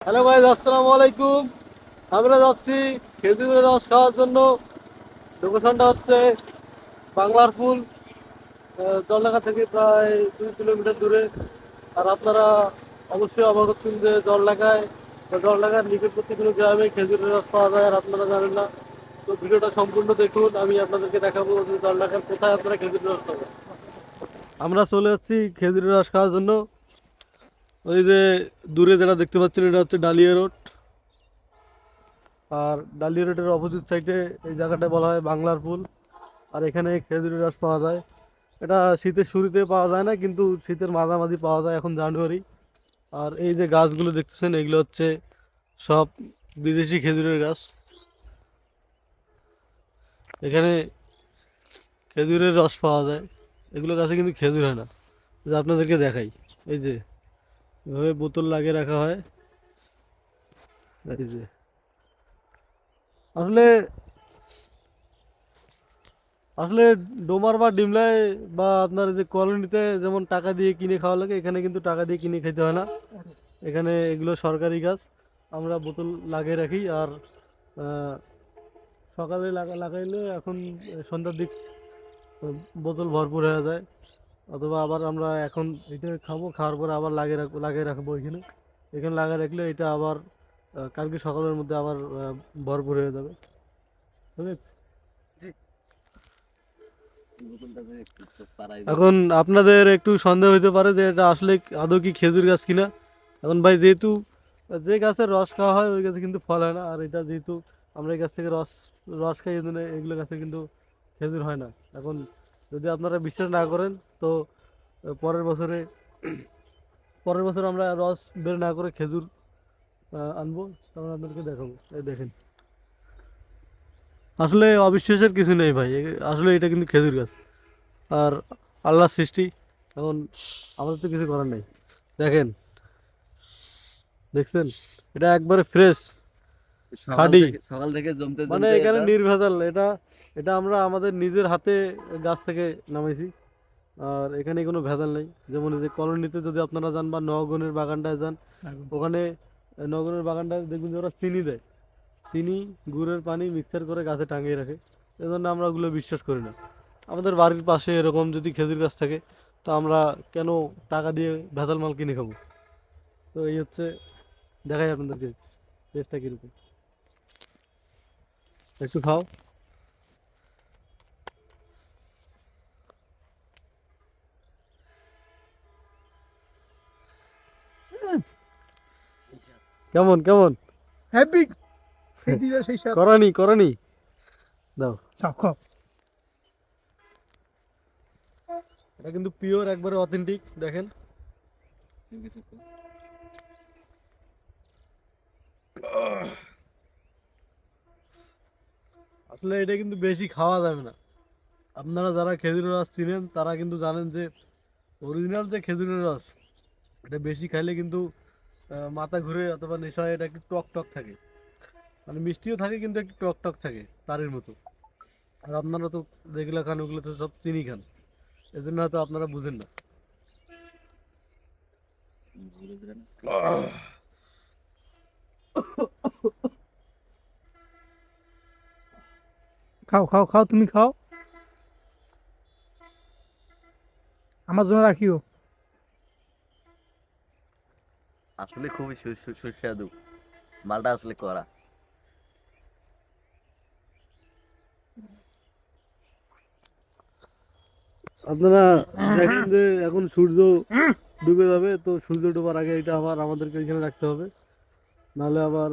Hello ভাই, আসসালামু আলাইকুম। আমরা যাচ্ছি খেজুরের রস খাওয়ার জন্য। লোকেশনটা হচ্ছে বাংলার ফুল, জলঢাকা থেকে প্রায় 2 কিলোমিটার দূরে। আর আপনারা অবশ্যই অবগত হচ্ছেন যে জলঢাকার নিকটবর্তী কোনো গ্রামে খেজুরের রস পাওয়া যায় আর আপনারা জানেন না। তো ভিডিওটা সম্পূর্ণ দেখুন, আমি আপনাদেরকে দেখাবো যে জলঢাকার কোথায় আপনারা খেজুরের রস পাবেন। আমরা চলে যাচ্ছি খেজুরের রস খাওয়ার জন্য। ওই যে দূরে যেটা দেখতে পাচ্ছেন এটা হচ্ছে ডালিয়া রোড। আর ডালিয়া রোডের অপোজিট সাইডে এই জায়গাটায় বলা হয় বাংলার ফুল। আর এখানে খেজুরের রস পাওয়া যায়। এটা শীতের শুরুতে পাওয়া যায় না, কিন্তু শীতের মাঝামাঝি পাওয়া যায়, এখন জানুয়ারি। আর এই যে গাছগুলো দেখতেছেন এগুলো হচ্ছে সব বিদেশি খেজুরের গাছ। এখানে খেজুরের রস পাওয়া যায়। এগুলো গাছে কিন্তু খেজুর হয় না। যে আপনাদেরকে দেখাই, এই যে এভাবে বোতল লাগিয়ে রাখা হয়। এই যে আসলে আসলে ডোমার বা ডিমলায় বা আপনার যে কলোনিতে যেমন টাকা দিয়ে কিনে খাওয়া লাগে, এখানে কিন্তু টাকা দিয়ে কিনে খেতে হয় না। এখানে এগুলো সরকারি গাছ। আমরা বোতল লাগিয়ে রাখি। আর আহ, সকালে লাগাইলে এখন সন্ধ্যার দিক বোতল ভরপুর হয়ে যায়। অথবা আবার আমরা এখন এটা খাবো, খাওয়ার পরে আবার লাগিয়ে রাখবো এখানে। এখানে লাগিয়ে রাখলে এটা আবার কালকে সকালের মধ্যে আবার ভরপুর হয়ে যাবে। বুঝলে? এখন আপনাদের একটু সন্দেহ হতে পারে যে এটা আসলে আদৌ কি খেজুর গাছ কিনা। এখন ভাই, যেহেতু যে গাছের রস খাওয়া হয় ওই গাছে কিন্তু ফল হয় না, আর এটা যেহেতু আমরা এই গাছ থেকে রস রস খাই, এই জন্য এগুলো গাছে কিন্তু খেজুর হয় না। এখন যদি আপনারা বিশ্বাস না করেন তো পরের বছরে পরের বছর আমরা রস বের না করে খেজুর আনবো, তখন আপনাদেরকে দেখাবো। এই দেখেন, আসলে অবিশ্বাসের কিছু নেই ভাই, আসলে এটা কিন্তু খেজুর গাছ। আর আল্লাহর সৃষ্টি। এখন আমাদের তো কিছু করার নেই। দেখেন, দেখছেন, এটা একবারে ফ্রেশ সকাল খাঁটি। থেকে সকাল থেকে জমতে মানে জমতে এখানে এটা নির্ভেজাল। এটা এটা আমরা আমাদের নিজের হাতে গাছ থেকে নামাইছি। আর এখানে কোনো ভেজাল নেই। যেমন এই যে কলোনিতে যদি আপনারা যান বা নগনের বাগানটায় যান, ওখানে নগরের বাগানটায় দেখবেন যে ওরা চিনি দেয়। চিনি, গুড়ের পানি মিক্সচার করে গাছে টাঙিয়ে রাখে। এজন্য আমরা ওগুলো বিশ্বাস করি না। আমাদের বাড়ির পাশে এরকম যদি খেজুর গাছ থাকে, তো আমরা কেন টাকা দিয়ে ভেজাল মাল কিনে খাবো? তো এই হচ্ছে, দেখাই আপনাদেরকে টেস্টটা কীরকম। একটু খাও। কেমন কেমন? হ্যাপি সেই দিনে সেই সাথ করানি করানি দাও। খাও খাও। এটা কিন্তু পিওর, একবারে অথেন্টিক। দেখেন, আসলে এটা কিন্তু বেশি খাওয়া যাবে না। আপনারা যারা খেজুরের রস চিনেন তারা কিন্তু জানেন যে অরিজিনাল যে খেজুরের রস, এটা বেশি খাইলে কিন্তু মাথা ঘুরে অথবা নেশা হয়। এটা একটু টক টক থাকে, মানে মিষ্টিও থাকে কিন্তু একটু টক টক থাকে তারের মতো। আর আপনারা তো যেগুলো খান ওগুলো তো সব চিনি খান, এজন্য হয়তো আপনারা বুঝেন না। খাও খাও খাও, তুমি খাও, আমার জন্য রাখিও। আসলে খুবই সুস্বাদু। মালটা আসলে করা। আপনারা দেখেন যে এখন সূর্য ডুবে যাবে, তো সূর্য ডোবার আগে এটা আবার আমাদেরকে এখানে রাখতে হবে, নাহলে আবার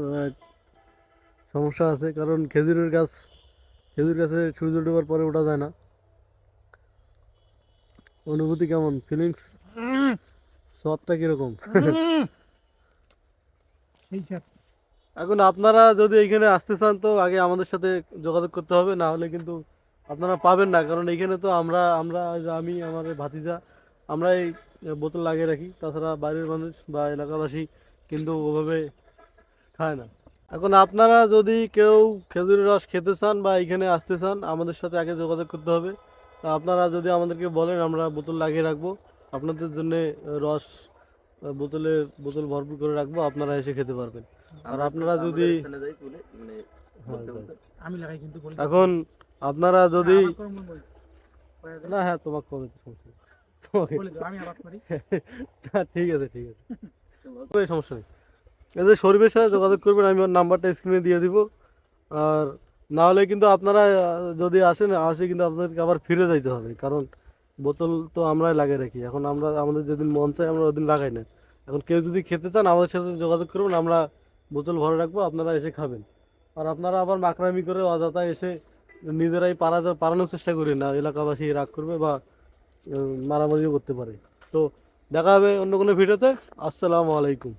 সমস্যা আছে। কারণ খেজুর গাছে সূর্য ডোবার পরে ওঠা যায় না। অনুভূতি কেমন, ফিলিংস, সবটা কিরকম? সেই সাথ এখন আপনারা যদি এইখানে আসতে চান তো আগে আমাদের সাথে যোগাযোগ করতে হবে, না হলে কিন্তু আপনারা পাবেন না। কারণ এইখানে তো আমরা আমরা আমি, আমার এই ভাতিজা, আমরা এই বোতল লাগিয়ে রাখি। তাছাড়া বাইরের মানুষ বা এলাকাবাসী কিন্তু ওভাবে খায় না। এখন আপনারা যদি কেউ খেজুরের রস খেতে চান বা এখানে আসতে চান, আমাদের সাথে আগে যোগাযোগ করতে হবে। তা আপনারা যদি আমাদেরকে বলেন, আমরা বোতল লাগিয়ে রাখবো আপনাদের জন্য রস বোতল ভরপুর করে রাখবো, আপনারা এসে খেতে পারবেন। আর আপনারা আমরা যদি স্থানে যাই তুলে মানে হ্যাঁ, বলতে যাই। বলতে আমি লাগাই কিন্তু বলি এখন আপনারা যদি আমার কোনো মন বলি। না, হ্যাঁ তোমাকে কবে সমস্যা নেই। তোমাকে বলে দাও আমি আওয়াজ করি। না, ঠিক আছে কোনো সমস্যা নেই। এদের শরীফের সাথে যোগাযোগ করবেন, আমি ওর নাম্বারটা স্ক্রিনে দিয়ে দিব। আর না হলে কিন্তু আপনারা যদি আসে কিন্তু আপনাদেরকে আবার ফিরে যাইতে হবে, কারণ বোতল তো আমরাই লাগিয়ে রাখি। এখন আমরা আমাদের যেদিন মন চাই আমরা ওদিন লাগাই না। এখন কেউ যদি খেতে চান আমাদের সাথে যোগাযোগ করবেন, আমরা বোতল ভরে রাখবো, আপনারা এসে খাবেন। আর আপনারা আবার মাকড়ামি করে অযথা এসে নিজেরাই পারানোর চেষ্টা করি না, এলাকাবাসী রাগ করবে বা মারামারিও করতে পারে। তো দেখা হবে অন্য কোনো ভিডিওতে। আসসালামু আলাইকুম।